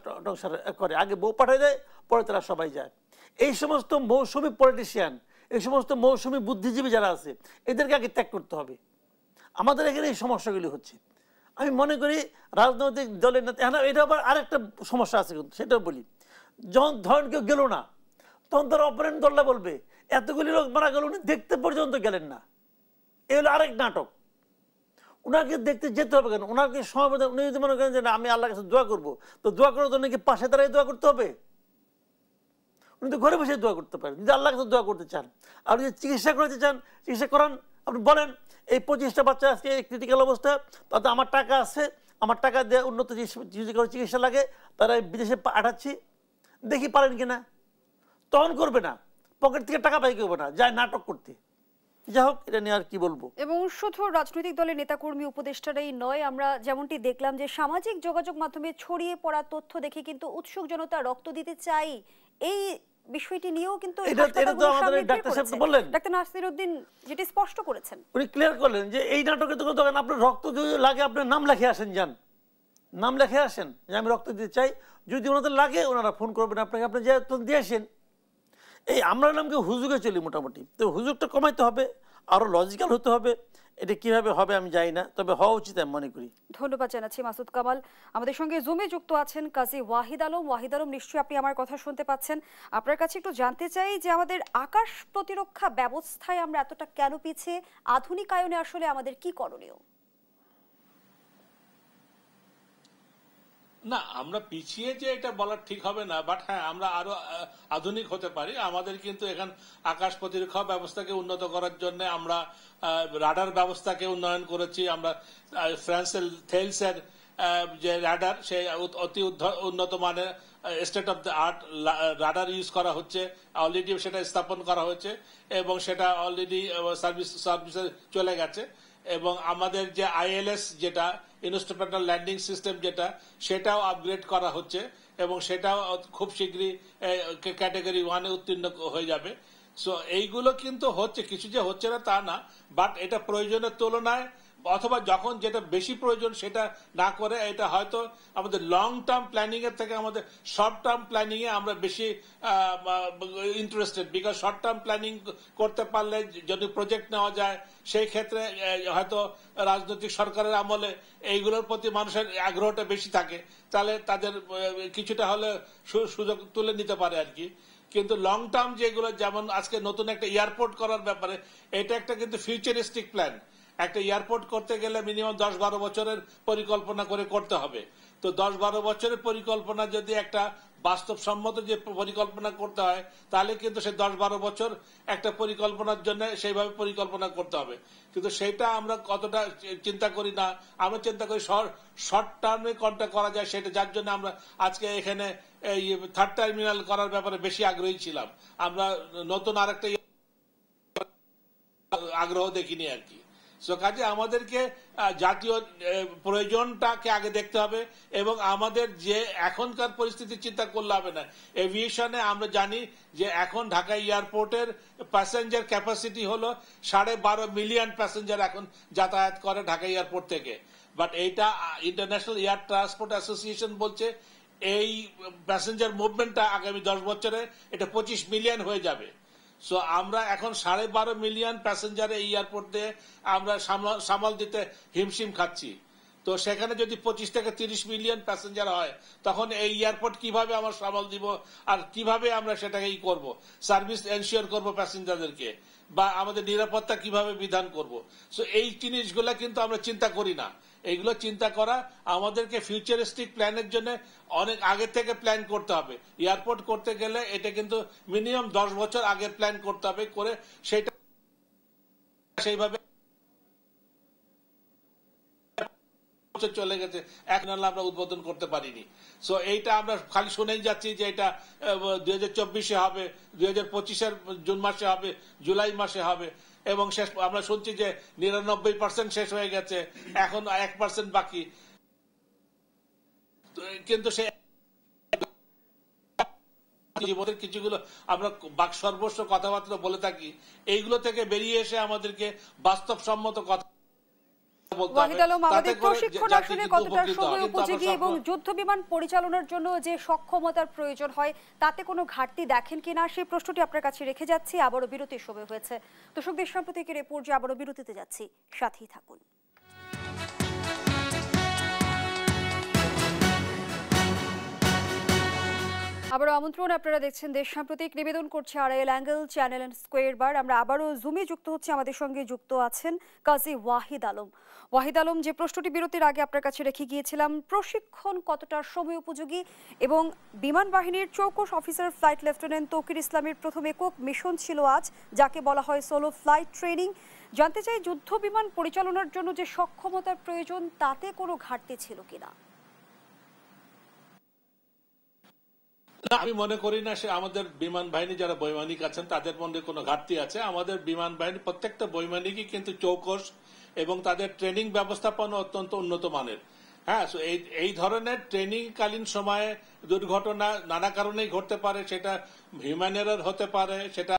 করে। আগে বউ পাঠিয়ে দেয়, পরে তারা সবাই যায়। এই সমস্ত মৌসুমী পলিটিশিয়ান, এই সমস্ত মৌসুমী বুদ্ধিজীবী যারা আছে, এদেরকে আগে ত্যাগ করতে হবে। আমাদের এখানে এই সমস্যাগুলি হচ্ছে। আমি মনে করি রাজনৈতিক দলের নেতা, হ্যাঁ এটা আবার আরেকটা সমস্যা আছে কিন্তু, সেটাও বলি। যখন ধরেন কেউ গেল না, তখন তারা অপরেন্ট দলটা বলবে এতগুলি লোক মারা গেল, উনি দেখতে পর্যন্ত গেলেন না। এই হলো আরেক নাটক। ওনাকে দেখতে যেতে হবে কেন? ওনাকে সময়, উনি যদি মনে করেন যে না আমি আল্লাহর কাছে দোয়া করবো, তো দোয়া করার জন্য কি পাশে দাঁড়িয়ে দোয়া করতে হবে? উনি তো ঘরে বসে দোয়া করতে পারেন যদি আল্লাহর কাছে দোয়া করতে চান। আর যদি চিকিৎসা করতে চান, চিকিৎসা করান। আপনি বলেন এই 25টা বাচ্চা আজকে ক্রিটিক্যাল অবস্থা, তাতে আমার টাকা আছে, আমার টাকা দিয়ে উন্নত যদি কোনো চিকিৎসা লাগে তারা বিদেশে পাঠাচ্ছি, দেখি পারেন কিনা। তখন করবে না, পকেট থেকে টাকা পাই করবে না, যায় নাটক করতে। যাই হোক, এটা নিয়ে আর কি বলবো। এবং শুধু রাজনৈতিক দলের নেতাকর্মী উপদেষ্টারাই নয়, আমরা যেমনটি দেখলাম যে সামাজিক যোগাযোগ মাধ্যমে ছড়িয়ে পড়া তথ্য দেখে কিন্তু উৎসুক জনতা রক্ত দিতে চাই, এই বিষয়টি নিয়েও কিন্তু ডাক্তার নাসিরউদ্দিন যেটি স্পষ্ট করেছেন, উনি ক্লিয়ার করলেন যে এই নাটকে তো দোকান আপনার রক্ত যদি লাগে আপনার নাম লেখে আসেন, যান নাম লেখে আসেন যে আমি রক্ত দিতে চাই। যদি ওনাদের লাগে ওনারা ফোন করবেন আপনাকে, আপনি যে দিয়ে আসেন। এই আমরা নামকে হুজুগে চলি মোটামুটি, তো হুজুগটা কমাইতে হবে, আরো লজিক্যাল হতে হবে। এটা কিভাবে হবে আমি জানি না, তবে হওয়া উচিত আমি মনে করি। ধন্যবাদ জানাচ্ছি মাসুদ কামাল। আমাদের সঙ্গে জুমে যুক্ত আছেন কাজী ওয়াহিদ আলম। ওয়াহিদ আলম, নিশ্চয়ই আপনি আমার কথা শুনতে পাচ্ছেন। আপনার কাছে একটু জানতে চাই যে আমাদের আকাশ প্রতিরক্ষা ব্যবস্থায় আমরা এতটা কেন পিছিয়ে, আধুনিকায়নে আসলে আমাদের কি করণীয়? না, আমরা পিছিয়ে যে এটা বলা ঠিক হবে না, বাট হ্যাঁ আমরা আরো আধুনিক হতে পারি। আমাদের কিন্তু এখন আকাশ প্রতিরক্ষা ব্যবস্থাকে উন্নত করার জন্য আমরা রাডার ব্যবস্থাকে উন্নয়ন করেছি। আমরা ফ্রান্সের থেলসের যে রাডার, সে অতি উন্নত মানের state of the art radar use করা হচ্ছে, অলরেডি সেটা স্থাপন করা হয়েছে এবং সেটা অলরেডি সার্ভিসে চলে গেছে। এবং আমাদের যে ILS যেটা ইনস্ট্রুমেন্টাল ল্যান্ডিং সিস্টেম যেটা, সেটাও আপগ্রেড করা হচ্ছে এবং সেটাও খুব শীঘ্রই ক্যাটাগরি 1-এ উত্তীর্ণ হয়ে যাবে। সো এইগুলো কিন্তু হচ্ছে, কিছু যে হচ্ছে না তা না, বাট এটা প্রয়োজনের তুলনায় অথবা যখন যেটা বেশি প্রয়োজন সেটা না করে, এটা হয়তো আমাদের লং টার্ম প্ল্যানিং এর থেকে আমাদের শর্ট টার্ম প্ল্যানিং এ আমরা বেশি interested. Because short term planning করতে পারলে যদি প্রজেক্ট নেওয়া যায়, সেই ক্ষেত্রে হয়তো রাজনৈতিক সরকারের আমলে এইগুলোর প্রতি মানুষের আগ্রহটা বেশি থাকে, তাহলে তাদের কিছুটা হলে সুযোগ তুলে নিতে পারে আর কি। কিন্তু লং টার্ম যেগুলো, যেমন আজকে নতুন একটা এয়ারপোর্ট করার ব্যাপারে, এটা একটা কিন্তু ফিউচারিস্টিক প্ল্যান। একটা এয়ারপোর্ট করতে গেলে মিনিমাম 10-12 বছরের পরিকল্পনা করে করতে হবে। তো 10-12 বছরের পরিকল্পনা যদি একটা বাস্তবসম্মত যে পরিকল্পনা করতে হয়, তাহলে কিন্তু সে 10-12 বছর একটা পরিকল্পনার জন্য সেইভাবে পরিকল্পনা করতে হবে। কিন্তু সেটা আমরা কতটা চিন্তা করি না, আমরা চিন্তা করি শর্ট টার্মে কোনটা করা যায় সেটা, যার জন্য আমরা আজকে এখানে এই 3rd টার্মিনাল করার ব্যাপারে বেশি আগ্রহী ছিলাম। আমরা নতুন আরেকটা আগ্রহ দেখিনি আর কি। সো কাজে আমাদেরকে জাতীয় প্রয়োজনটাকে আগে দেখতে হবে এবং আমাদের যে এখনকার পরিস্থিতি চিন্তা করলে হবে না। এভিয়েশনে আমরা জানি যে এখন ঢাকা এয়ারপোর্টের প্যাসেঞ্জার ক্যাপাসিটি হলো 12.5 মিলিয়ন প্যাসেঞ্জার এখন যাতায়াত করে ঢাকা এয়ারপোর্ট থেকে। বাট এইটা ইন্টারন্যাশনাল এয়ার ট্রান্সপোর্ট অ্যাসোসিয়েশন বলছে এই প্যাসেঞ্জার মুভমেন্টটা আগামী 10 বছরে এটা 25 মিলিয়ন হয়ে যাবে। সো আমরা এখন 12.5 মিলিয়ন প্যাসেঞ্জার এই এয়ারপোর্ট দিয়ে আমরা সামাল দিতে হিমশিম খাচ্ছি। তো সেখানে যদি 25 থেকে 30 মিলিয়ন প্যাসেঞ্জার হয় তখন এই এয়ারপোর্ট কিভাবে আমরা সামাল দিব আর কিভাবে আমরা সেটাকে করব, সার্ভিস এনশিওর করব প্যাসেঞ্জারদেরকে, বা আমাদের নিরাপত্তা কিভাবে বিধান করব। সো এই জিনিসগুলো কিন্তু আমরা চিন্তা করি না। এইগুলো চিন্তা করা আমাদেরকে ফিউচারিস্টিক প্ল্যানের জন্য অনেক আগে থেকে প্ল্যান করতে হবে। এয়ারপোর্ট করতে গেলে এটা কিন্তু মিনিমাম 10 বছর আগে প্ল্যান করতে হবে, করে সেটা সেইভাবে চলে গেছে, এখন আমরা উদ্বোধন করতে পারিনি। সো এইটা আমরা খালি শুনেই যাচ্ছি যে এটা 2024-এ হবে, 2025-এর জুন মাসে হবে, জুলাই মাসে হবে, এবং শেষ আমরা শুনছি যে 99% শেষ হয়ে গেছে, এখন 1% বাকি। কিন্তু সে জীবনের কিছুগুলো আমরা বাক সর্বস্ব কথাবার্তা বলে থাকি, এইগুলো থেকে বেরিয়ে এসে আমাদেরকে বাস্তবসম্মত কথা। ওয়াহিদ আলম, আমাদের প্রশিক্ষণ আসলে কতটা সময় উপযোগী এবং যুদ্ধ বিমান পরিচালনার জন্য যে সক্ষমতার প্রয়োজন হয় তাতে কোনো ঘাটতি দেখেন কিনা সেই প্রশ্নটি আপনার কাছে রেখে যাচ্ছি। আবারও বিরতির সময় হয়েছে। দর্শক, দেশ সাম্প্রতিকের এই পর্যায়ে আবারও বিরতিতে যাচ্ছি, সাথেই থাকুন। আবারও আমন্ত্রণ, আপনারা দেখছেন দেশ সাম্প্রতিক, নিবেদন করছে Arail angle channel and square বার। আমরা আবারও জুমে যুক্ত হচ্ছে, আমাদের সঙ্গে যুক্ত আছেন কাজী ওয়াহিদ আলম। ওয়াহিদ আলম, যে প্রশ্নটি বিরতির আগে আপনার কাছে রেখে গিয়েছিলাম, প্রশিক্ষণ কতটা সময় উপযোগী এবং বিমান বাহিনীর চৌকস অফিসার ফ্লাইট লেফটেন্যান্ট তৌকির ইসলামের প্রথম একক মিশন ছিল আজ, যাকে বলা হয় সোলো ফ্লাইট ট্রেনিং। জানতে চাই, যুদ্ধ বিমান পরিচালনার জন্য যে সক্ষমতার প্রয়োজন তাতে কোনো ঘাটতি ছিল কিনা? আমি মনে করি না সে আমাদের বিমান বাহিনী যারা বৈমানিক আছেন তাদের মধ্যে কোনো ঘাটতি আছে। আমাদের বিমান বাহিনী প্রত্যেকটা বৈমানিকই কিন্তু চৌকস এবং তাদের ট্রেনিং ব্যবস্থাপনা অত্যন্ত উন্নত মানের। হ্যাঁ, এই ধরনের ট্রেনিং কালীন সময়ে দুর্ঘটনা নানা কারণেই ঘটতে পারে। সেটা হিউম্যান এরর হতে পারে, সেটা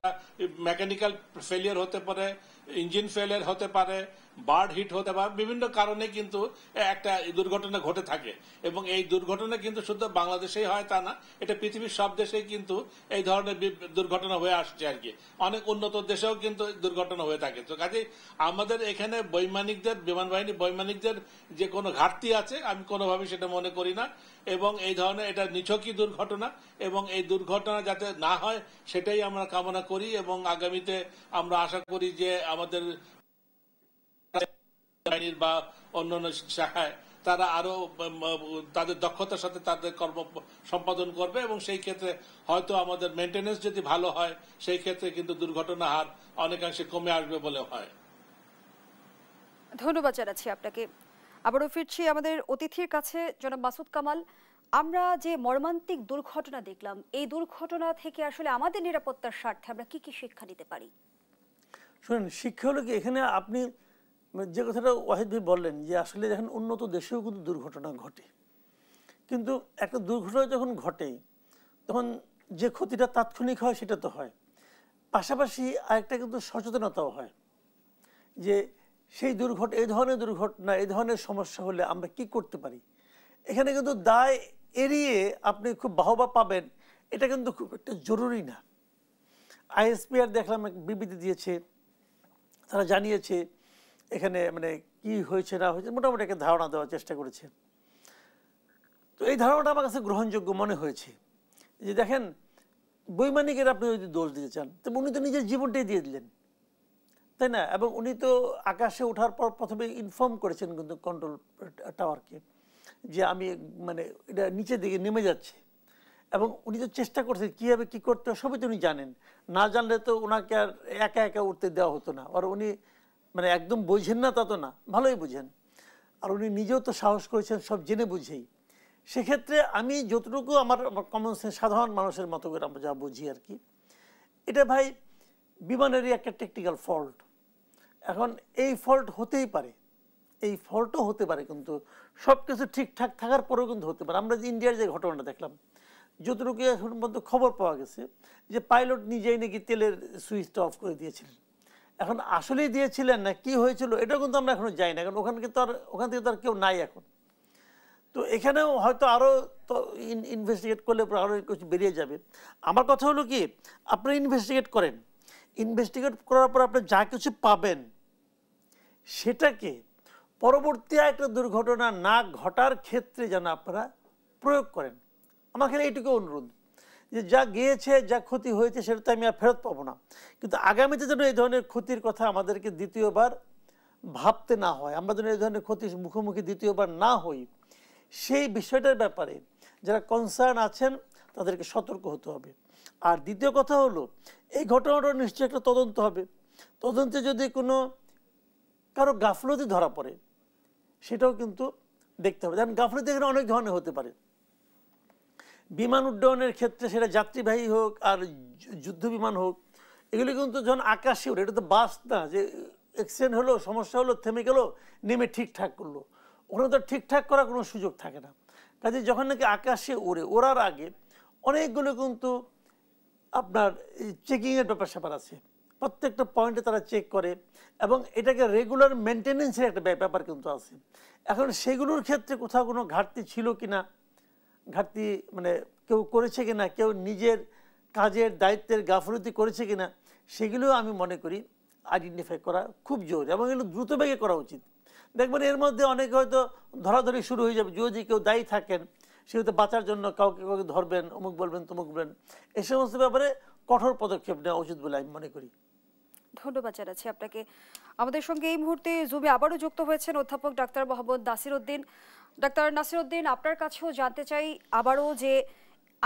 মেকানিক্যাল ফেলিয়ার হতে পারে, ইঞ্জিন ফেলিয়ার হতে পারে, বার্ড হিট হতে পারে, বিভিন্ন কারণে কিন্তু একটা দুর্ঘটনা ঘটে থাকে। এবং এই দুর্ঘটনা কিন্তু শুধু বাংলাদেশেই হয় তা না, এটা পৃথিবীর সব দেশেই কিন্তু এই ধরনের দুর্ঘটনা হয়ে আসছে আর কি। অনেক উন্নত দেশেও কিন্তু দুর্ঘটনা হয়ে থাকে। তো কাজে আমাদের এখানে বৈমানিকদের, বিমান বাহিনী বৈমানিকদের যে কোনো ঘাটতি আছে আমি কোনোভাবেই সেটা মনে করি না। এবং এই ধরনের এটা নিছকই দুর্ঘটনা, এবং এই দুর্ঘটনা যাতে না হয় সেটাই আমরা কামনা করি। এবং আগামীতে আমরা আশা করি যে আমাদের বাহিনীর বা অন্যান্য শাখায় তারা আরো তাদের দক্ষতার সাথে তাদের কর্ম সম্পাদন করবে, এবং সেই ক্ষেত্রে হয়তো আমাদের মেনটেনেন্স যদি ভালো হয় সেই ক্ষেত্রে কিন্তু দুর্ঘটনা হার অনেকাংশে কমে আসবে বলে হয়। ধন্যবাদ জানাচ্ছি আপনাকে। আবারও ফিরছি আমাদের অতিথির কাছে, জনাব মাসুদ কামাল। আমরা যে মর্মান্তিক দুর্ঘটনা দেখলাম, এই দুর্ঘটনা থেকে আসলে আমাদের নিরাপত্তার স্বার্থে আমরা কি কি শিক্ষা নিতে পারি? শুনুন, শিক্ষা হলো কি, এখানে আপনি যে কথাটা ওয়াহিদ ভাই বললেন যে আসলে এখন উন্নত দেশেও কিন্তু দুর্ঘটনা ঘটে, কিন্তু একটা দুর্ঘটনা যখন ঘটে তখন যে ক্ষতিটা তাৎক্ষণিক হয় সেটা তো হয়, পাশাপাশি আরেকটা কিন্তু সচেতনতাও হয় যে সেই এই ধরনের দুর্ঘটনা, এই ধরনের সমস্যা হলে আমরা কি করতে পারি। এখানে কিন্তু দায় এড়িয়ে আপনি খুব বাহবা পাবেন এটা কিন্তু খুব একটা জরুরি না। আইএসপিআর দেখলাম বিবৃতি দিয়েছে, তারা জানিয়েছে এখানে মানে কি হয়েছে না হয়েছে মোটামুটি একটা ধারণা দেওয়ার চেষ্টা করেছে। তো এই ধারণাটা আমার কাছে গ্রহণযোগ্য মনে হয়েছে যে দেখেন, বৈমানিকের আপনি যদি দোষ দিতে চান তবে উনি তো নিজের জীবনটাই দিয়ে দিলেন, তাই না? এবং উনি তো আকাশে ওঠার পর প্রথমে ইনফর্ম করেছেন কিন্তু কন্ট্রোল টাওয়ারকে যে আমি মানে এটা নিচের দিকে নেমে যাচ্ছে, এবং উনি তো চেষ্টা করছেন কীভাবে কী করতে হবে সবই তো উনি জানেন। না জানলে তো ওনাকে আর একা একা উঠতে দেওয়া হতো না। আর উনি মানে একদম বোঝেন না তা তো না, ভালোই বোঝেন। আর উনি নিজেও তো সাহস করেছেন সব জেনে বুঝেই। সেক্ষেত্রে আমি যতটুকু আমার কমন সেন্স সাধারণ মানুষের মতো করে আমরা যা বুঝি আর কি, এটা ভাই বিমানেরই একটা টেকনিক্যাল ফল্ট। এখন এই ফল্ট হতেই পারে, এই ফল্টও হতে পারে, কিন্তু সব কিছু ঠিকঠাক থাকার পরেও কিন্তু হতে পারে। আমরা যে ইন্ডিয়ার যে ঘটনাটা দেখলাম, যতটুকু এখন পর্যন্ত খবর পাওয়া গেছে যে পাইলট নিজেই নাকি তেলের সুইচটা অফ করে দিয়েছিলেন। এখন আসলেই দিয়েছিলেন না কি হয়েছিল এটাও কিন্তু আমরা এখনো যাই না, কারণ ওখান থেকে তো আর কেউ নাই এখন। তো এখানেও হয়তো আরও ইনভেস্টিগেট করলে আরও কিছু বেরিয়ে যাবে। আমার কথা হলো কি, আপনি ইনভেস্টিগেট করেন, ইনভেস্টিগেট করার পর আপনি যা কিছু পাবেন সেটাকে পরবর্তী একটা দুর্ঘটনা না ঘটার ক্ষেত্রে যেন আপনারা প্রয়োগ করেন। আমার খালি এইটুকু অনুরোধ যে যা গিয়েছে, যা ক্ষতি হয়েছে সেটা তো আমি আর ফেরত পাবো না, কিন্তু আগামীতে যেন এই ধরনের ক্ষতির কথা আমাদেরকে দ্বিতীয়বার ভাবতে না হয়, আমরা যেন এই ধরনের ক্ষতির মুখোমুখি দ্বিতীয়বার না হই, সেই বিষয়টার ব্যাপারে যারা কনসার্ন আছেন তাদেরকে সতর্ক হতে হবে। আর দ্বিতীয় কথা হলো, এই ঘটনাটা নিশ্চয়ই একটা তদন্ত হবে। তদন্তে যদি কোনো কারো গাফলতি ধরা পড়ে সেটাও কিন্তু দেখতে হবে। কারণ গাফলতি এখানে অনেক ধরনের হতে পারে। বিমান উড্ডয়নের ক্ষেত্রে সেটা যাত্রীবাহী হোক আর যুদ্ধ বিমান হোক, এগুলি কিন্তু যখন আকাশে ওঠে, এটা তো বাস না যে অ্যাক্সিডেন্ট হলো, সমস্যা হলো, থেমে গেল, নেমে ঠিকঠাক করলো, ওখানে তো ঠিকঠাক করার কোনো সুযোগ থাকে না। কাজে যখন নাকি আকাশে ওড়ার আগে অনেকগুলো কিন্তু আপনার চেকিংয়ের ব্যাপার স্যাপার আছে, প্রত্যেকটা পয়েন্টে তারা চেক করে এবং এটাকে রেগুলার মেনটেনেন্সের একটা ব্যাপার কিন্তু আছে। এখন সেগুলোর ক্ষেত্রে কোথাও কোনো ঘাটতি ছিল কিনা, ঘাটতি মানে কেউ করেছে কিনা, কেউ নিজের কাজের দায়িত্বের গাফলতি করেছে কিনা, সেগুলোও আমি মনে করি আইডেন্টিফাই করা খুব জরুরি এবং এগুলো দ্রুতবেগে করা উচিত। দেখবেন এর মধ্যে অনেকে হয়তো ধরাধরি শুরু হয়ে যাবে, যদি কেউ দায়ী থাকেন সে হয়তো বাঁচার জন্য কাউকে কাউকে ধরবেন, অমুক বলবেন তমুক বলবেন, এই সমস্ত ব্যাপারে কঠোর পদক্ষেপ নেওয়া উচিত বলে আমি মনে করি। ধন্যবাদ জানাচ্ছি আপনাকে। আমাদের সঙ্গে এই মুহূর্তে জুমে আবারও যুক্ত হয়েছেন অধ্যাপক ডাক্তার মোহাম্মদ নাসির উদ্দিন। ডাক্তার নাসির উদ্দিন, আপনার কাছেও জানতে চাই আবারও যে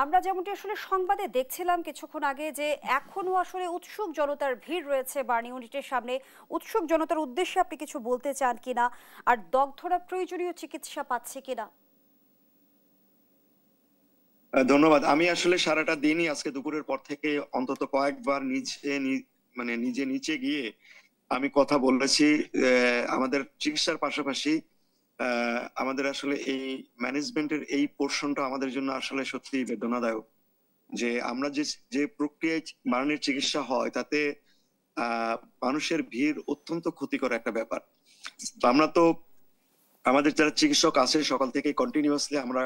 আমরা যেমনটি আসলে সংবাদে দেখছিলাম কিছুক্ষণ আগে যে এখনো আসলে উৎসুক জনতার ভিড় রয়েছে বার্ন ইউনিটের সামনে, উৎসুক জনতার উদ্দেশ্যে আপনি কিছু বলতে চান কিনা, আর দগ্ধরা প্রয়োজনীয় চিকিৎসা পাচ্ছে কিনা? ধন্যবাদ। আমি আসলে সারাটা দিনই আজকে দুপুরের পর থেকে অন্তত কয়েকবার নিজে নিচে গিয়ে আমি কথা বলেছি। আমাদের চিকিৎসার পাশাপাশি আমাদের আসলে এই ম্যানেজমেন্টের এই পোর্শনটা আমাদের জন্য আসলে সত্যি বেদনাদায়ক, যে আমরা যে প্রক্রিয়ায় বার্নের চিকিৎসা হয় তাতে মানুষের ভিড় অত্যন্ত ক্ষতিকর একটা ব্যাপার। আমরা তো আমাদের যারা চিকিৎসক আছে সকাল থেকে কন্টিনিউয়াসলি আমরা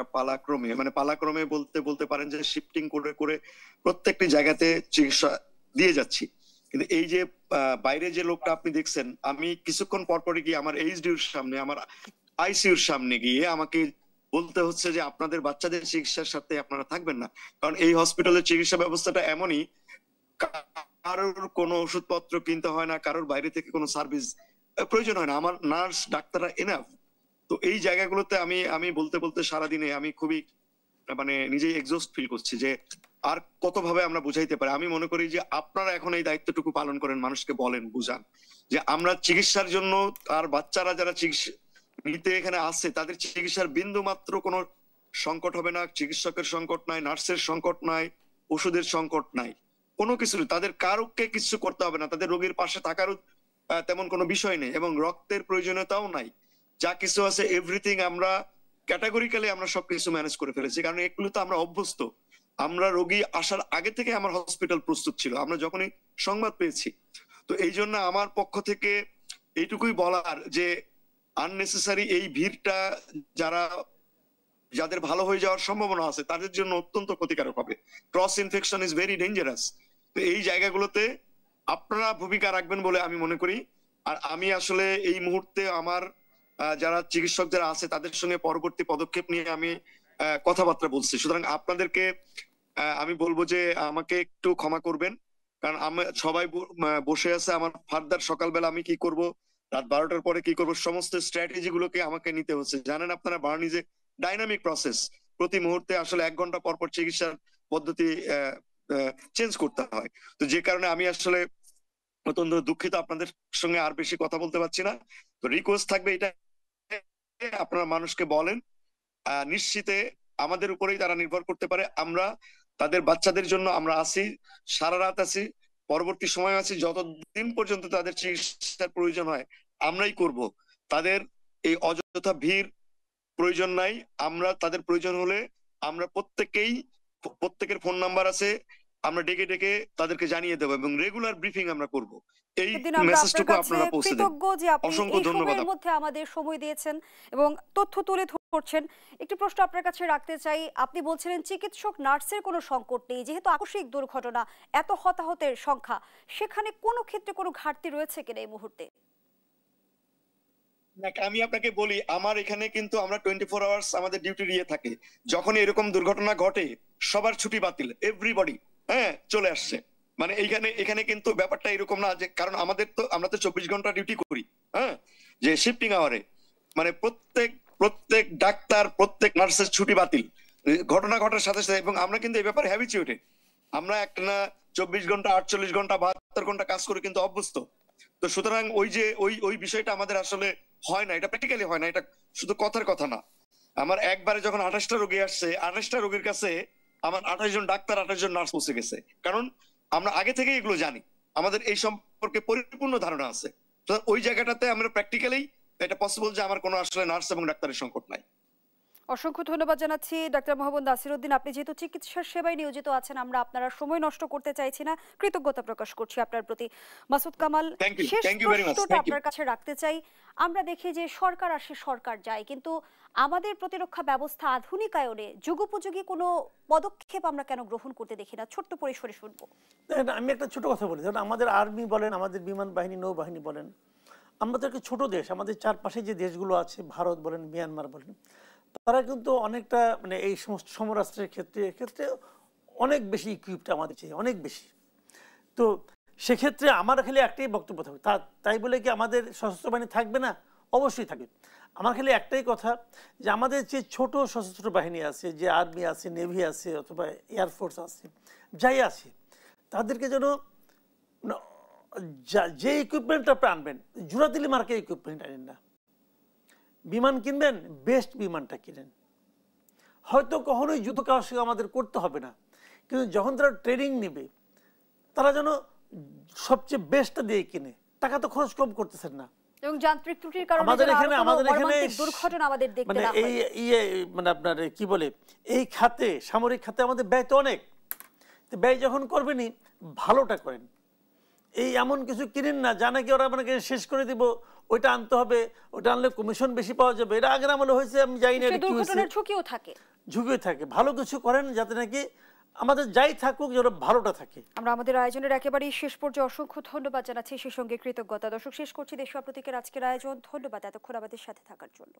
পালাক্রমে বলতে পারেন যে শিফটিং করে করে প্রত্যেকটি জায়গাতে চিকিৎসা দিয়ে যাচ্ছি। কিন্তু এই যে বাইরে যে লোকটা আপনি দেখছেন, আমি কিছুক্ষণ পরপরই গিয়ে আমার এইচডিউর সামনে, আমার আইসিইউর সামনে গিয়ে আমাকে বলতে হচ্ছে যে আপনাদের বাচ্চাদের চিকিৎসার সাথে আপনারা থাকবেন না, কারণ এই হসপিটালের চিকিৎসা ব্যবস্থাটা এমনই, কারোর কোনো ওষুধপত্র কিনতে হয় না, কারোর বাইরে থেকে কোনো সার্ভিস প্রয়োজন হয় না, আমার নার্স ডাক্তাররা এনাফ। তো এই জায়গাগুলোতে আমি বলতে সারাদিনে আমি খুবই নিজেই এক্সস্ট ফিল করছি যে আর কতভাবে আমরা বুঝাইতে পারি। আমি মনে করি যে আপনারা এখন এই দায়িত্বটুকু পালন করেন, মানুষকে বলেন, বুঝান যে আমরা চিকিৎসার জন্য আর বাচ্চারা যারা চিকিৎসা নিতে এখানে আসছে তাদের চিকিৎসার বিন্দু মাত্র কোনো সংকট হবে না। চিকিৎসকের সংকট নাই, নার্সের সংকট নাই, ওষুধের সংকট নাই, কোনো কিছু, তাদের কারোকে কিছু করতে হবে না, তাদের রোগীর পাশে থাকারও তেমন কোনো বিষয় নেই এবং রক্তের প্রয়োজনীয়তাও নাই। যা কিছু আছে এভরিথিং আমরা ক্যাটাগরিক্যালি আমরা সবকিছু ম্যানেজ করে ফেলেছি, কারণ এগুলো তো আমরা অভ্যস্ত। আমরা রোগী আসার আগে থেকে আমার হসপিটাল প্রস্তুত ছিল, আমরা যখনই সংবাদ পেয়েছি। তো এই জন্য আমার পক্ষ থেকে এইটুকুই বলার যে আননেসেসারি এই ভিড়টা যাদের ভালো হয়ে যাওয়ার সম্ভাবনা আছে তাদের জন্য অত্যন্ত ক্ষতিকারক হবে। Cross infection is very dangerous. তো এই জায়গাগুলোতে আপনারা ভূমিকা রাখবেন বলে আমি মনে করি। আর আমি আসলে এই মুহূর্তে আমার যারা চিকিৎসক যারা আছে তাদের সঙ্গে পরবর্তী পদক্ষেপ নিয়ে আমি কথাবার্তা বলছি। সুতরাং আপনাদেরকে আমি বলবো যে আমাকে একটু ক্ষমা করবেন, কারণ সবাই বসে আছে। আমার ফার্দার সকালবেলা আমি কি করব, রাত 12টার পরে কি করব, সমস্ত স্ট্র্যাটেজি গুলোকে আমাকে নিতে হচ্ছে। জানেন আপনারা burn is a dynamic process, প্রতি মুহূর্তে আসলে 1 ঘন্টা পর পর চিকিৎসার পদ্ধতি চেঞ্জ করতে হয়। তো যে কারণে আমি আসলে অত্যন্ত দুঃখিত, আপনাদের সঙ্গে আর বেশি কথা বলতে পারছি না। তো রিকোয়েস্ট থাকবে এটা, আপনারা মানুষকে বলেন নিশ্চিতে আমাদের উপরেই তারা নির্ভর করতে পারে। আমরা তাদের বাচ্চাদের জন্য আমরা আছি, সারা রাত আছি, পরবর্তী সময় আছে যতদিন পর্যন্ত তাদের চিকিৎসার প্রয়োজন হয় আমরাই করব। তাদের এই অযথা ভিড় প্রয়োজন নাই। আমরা তাদের প্রয়োজন হলে আমরা প্রত্যেকের ফোন নাম্বার আছে, আমরা ডেকে ডেকে তাদেরকে জানিয়ে দেবো এবং রেগুলার ব্রিফিং আমরা করব। এই মেসেজটুকু আপনারা পৌঁছে দেন। কৃতজ্ঞ যে আপনি অসংখ্য এই ধন্যবাদ। সময়ের মধ্যে আমাদের সময় দিয়েছেন এবং তথ্য তুলে ধরছেন। একটি প্রশ্ন আপনার কাছে রাখতে চাই, আপনি বলছিলেন চিকিৎসক নার্সের কোনো সংকট নেই, যেহেতু আকস্মিক দুর্ঘটনা, এত হতাহতের সংখ্যা, সেখানে কোনো ক্ষেত্রে কোনো ঘাটতি রয়েছে কিনা এই মুহূর্তে? আমি আপনাকে বলি, আমার এখানে কিন্তু আমরা 24 আওয়ার্স আমাদের ডিউটি দিয়ে থাকে। যখন এরকম দুর্ঘটনা ঘটে সবার ছুটি বাতিল, এভরিবডি চলে আসছে। মানে এখানে কিন্তু ব্যাপারটা এরকম না যে, কারণ আমরা তো 24 ঘন্টা ডিউটি করি, যে শিফটিং আওয়ারে, মানে প্রত্যেক ডাক্তার প্রত্যেক নার্সের ছুটি বাতিল ঘটনা ঘটার সাথে সাথে। এবং আমরা কিন্তু এই ব্যাপারে হ্যাবিচুয়েটেড, আমরা একটা 24 ঘন্টা 48 ঘন্টা 72 ঘন্টা কাজ করে কিন্তু অভ্যস্ত। তো সুতরাং ওই বিষয়টা আমাদের আসলে হয় না, এটা প্র্যাকটিক্যালি হয় না, এটা শুধু কথার কথা না। আমার একবারে যখন 28টা রোগী আসছে, 28টা রোগীর কাছে আমার 28 জন ডাক্তার 28 জন নার্স পৌঁছে গেছে, কারণ আমরা আগে থেকে এগুলো জানি, আমাদের এই সম্পর্কে পরিপূর্ণ ধারণা আছে। তো ওই জায়গাটাতে আমরা প্র্যাকটিক্যালি এটা পসিবল যে আমার কোনো আসলে নার্স এবং ডাক্তারের সংকট নাই। অসংখ্য ধন্যবাদ জানাচ্ছি ডাক্তার মোহাম্মদ নাসিরউদ্দিন। আপনি যেহেতু চিকিৎসার সেবায় নিয়োজিত আছেন, আমরা আপনার সময় নষ্ট করতে চাইছি না, কৃতজ্ঞতা প্রকাশ করছি আপনার প্রতি। মাসুদ কামাল, শেষ প্রশ্নটা আপনার কাছে রাখতে চাই। আমরা দেখি যে সরকার আসে সরকার যায়, কিন্তু আমাদের প্রতিরক্ষা ব্যবস্থা আধুনিকায়নে যুগোপযোগী কোনো পদক্ষেপ আমরা কেন গ্রহণ করতে দেখি না? ছোট্ট পরিসরে শুনবো। আমি একটা ছোট কথা বলি, যেমন আমাদের আর্মি বলেন, আমাদের বিমান বাহিনী, নৌবাহিনী বলেন, আমাদের একটা ছোট দেশ, আমাদের চারপাশে যে দেশগুলো আছে, ভারত বলেন, মিয়ানমার বলেন, তারা কিন্তু অনেকটা মানে এই সমস্ত সমরাস্ত্রের ক্ষেত্রে অনেক বেশি ইকুইপড আমাদের চেয়ে, অনেক বেশি। তো সেক্ষেত্রে আমার খালি একটাই বক্তব্য থাকবে, তাই বলে কি আমাদের সশস্ত্র বাহিনী থাকবে না? অবশ্যই থাকবে। আমার খালি একটাই কথা, যে আমাদের যে ছোট সশস্ত্র বাহিনী আছে, যে আর্মি আছে, নেভি আছে, অথবা এয়ারফোর্স আছে, যাই আছে, তাদেরকে যেন যে ইকুইপমেন্টটা আপনি আনবেন, জোড়াতিলি মার্কের ইকুইপমেন্ট আনেন না। বিমান কিনবেন, বেস্ট বিমানটা কিনেন। হয়তো কখনোই যুদ্ধ কাজ আমাদের করতে হবে না, কিন্তু যখন তারা ট্রেনিং নেবে, তারা যেন সবচেয়ে বেস্টটা দিয়ে কিনে। টাকা তো খরচ কম করতেছেন না। এবং যান্ত্রিক ত্রুটির কারণে আমাদের এখানে দুর্ঘটনা আমাদের দেখতে না হয়। মানে আপনার কি বলে, এই খাতে, সামরিক খাতে আমাদের ব্যয় তো অনেক। ব্যয় যখন করবেনই, ভালোটা করেন। এই এমন কিছু কিনেন না যা নাকি ওরা আপনাকে শেষ করে দিব, ওইটা আনতে হবে, ওটা আনলে কমিশন বেশি পাওয়া যাবে। এটা আগের আমলে হয়েছে, আমি জানি না, ঝুঁকিও থাকে। ভালো কিছু করেন যাতে নাকি আমাদের যাই থাকুক যেন ভালোটা থাকে। আমরা আমাদের আয়োজনের একেবারেই শেষ পর্যায়ে অসংখ্য ধন্যবাদ জানাচ্ছি, সেই সঙ্গে কৃতজ্ঞতা। দর্শক, শেষ করছি দেশ ও প্রতীকের আজকের আয়োজন। ধন্যবাদ এতক্ষণ আমাদের সাথে থাকার জন্য।